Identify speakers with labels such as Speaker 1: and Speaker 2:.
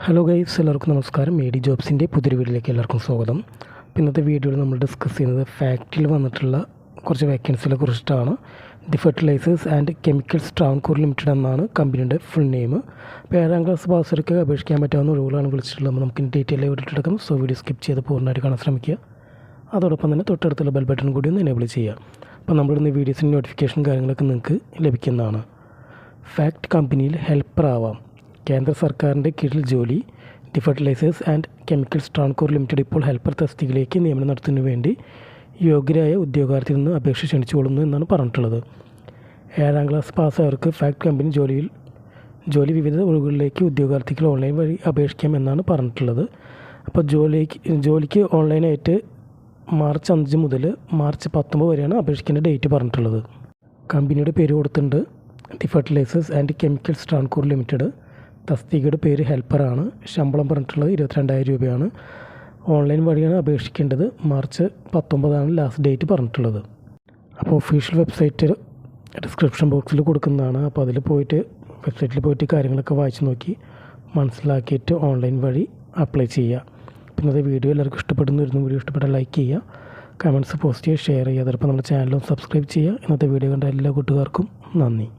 Speaker 1: Hello guys, എല്ലാവർക്കും നമസ്കാരം. മേഡി ജോബ്സിൻ്റെ പുതിയൊരു വീഡിയോയിലേക്ക് എല്ലാവർക്കും സ്വാഗതം. ഇന്നത്തെ വീഡിയോയിൽ നമ്മൾ ഡിസ്കസ് ചെയ്യുന്നത് ഫാക്ടറിയിൽ വന്നിട്ടുള്ള കുറച്ച് വേക്കൻസികളെ കുറിച്ചിട്ടാണ്. The fertilisers and chemicals Travancore limited എന്നാണ് കമ്പനിയുടെ ഫുൾ നെയിം. അപ്പോൾ 7ാം ക്ലാസ് പാസ്സർക്ക് അപേക്ഷിക്കാൻ പറ്റാവുന്ന ഒഴിവുകളാണ് വിളിച്ചിട്ടുള്ളത്. നമുക്ക് ഡീറ്റെയിൽ വിട്ടിട്ടെടുക്കാം. സോ വീഡിയോ സ്കിപ്പ് ചെയ്ത് പൂർണ്ണമായിട്ട് കാണാൻ ശ്രമിക്കുക. അതോടൊപ്പം തന്നെ തൊട്ടടുത്തുള്ള ബെൽ ബട്ടൺ കൂടി ഒന്ന് എനേബിൾ ചെയ്യുക. അപ്പോൾ നമ്മളിന്ന് വീഡിയോസിൻ്റെ നോട്ടിഫിക്കേഷൻ കാര്യങ്ങളൊക്കെ നിങ്ങൾക്ക് ലഭിക്കുന്നതാണ്. ഫാക്ട് കമ്പനിയിൽ ഹെൽപ്പർ ആവാം. കേന്ദ്ര സർക്കാരിൻ്റെ കീഴിൽ ജോലി. The fertilisers and chemicals Travancore limited ഇപ്പോൾ ഹെൽപ്പർ തസ്തികയിലേക്ക് നിയമനം നടത്തുന്നതിന് വേണ്ടി യോഗ്യരായ ഉദ്യോഗാർത്ഥിയിൽ നിന്ന് അപേക്ഷ ക്ഷണിച്ചുകൊള്ളുന്നു എന്നാണ് പറഞ്ഞിട്ടുള്ളത്. 7ാം ക്ലാസ് പാസ്സായവർക്ക് ഫാക്ട് കമ്പനി ജോലി വിവിധ ഒഴിവുകളിലേക്ക് ഉദ്യോഗാർത്ഥികൾ ഓൺലൈൻ വഴി അപേക്ഷിക്കാം എന്നാണ് പറഞ്ഞിട്ടുള്ളത്. അപ്പോൾ ജോലിക്ക് ഓൺലൈനായിട്ട് മാർച്ച് 5 മുതൽ മാർച്ച് 19 വരെയാണ് അപേക്ഷിക്കേണ്ട ഡേറ്റ് പറഞ്ഞിട്ടുള്ളത്. കമ്പനിയുടെ പേര് കൊടുത്തിട്ടുണ്ട് the fertilisers and chemicals Travancore limited. തസ്തികയുടെ പേര് ഹെൽപ്പറാണ്. ശമ്പളം പറഞ്ഞിട്ടുള്ളത് 22,000 രൂപയാണ്. ഓൺലൈൻ വഴിയാണ് അപേക്ഷിക്കേണ്ടത്. മാർച്ച് 19 ലാസ്റ്റ് ഡേറ്റ് പറഞ്ഞിട്ടുള്ളത്. അപ്പോൾ ഒഫീഷ്യൽ വെബ്സൈറ്റ് ഡിസ്ക്രിപ്ഷൻ ബോക്സിൽ കൊടുക്കുന്നതാണ്. അപ്പോൾ വെബ്സൈറ്റിൽ പോയിട്ട് കാര്യങ്ങളൊക്കെ വായിച്ച് നോക്കി മനസ്സിലാക്കിയിട്ട് ഓൺലൈൻ വഴി അപ്ലൈ ചെയ്യുക. ഇന്നത്തെ വീഡിയോ എല്ലാവർക്കും ഇഷ്ടപ്പെടുന്നു. വീഡിയോ ഇഷ്ടപ്പെട്ടാൽ ലൈക്ക് ചെയ്യുക, കമൻറ്റ്സ് പോസ്റ്റ് ചെയ്യുക, ഷെയർ ചെയ്യുക. അതോടൊപ്പം നമ്മുടെ ചാനലും സബ്സ്ക്രൈബ് ചെയ്യുക. ഇന്നത്തെ വീഡിയോ കണ്ട എല്ലാ കൂട്ടുകാർക്കും നന്ദി.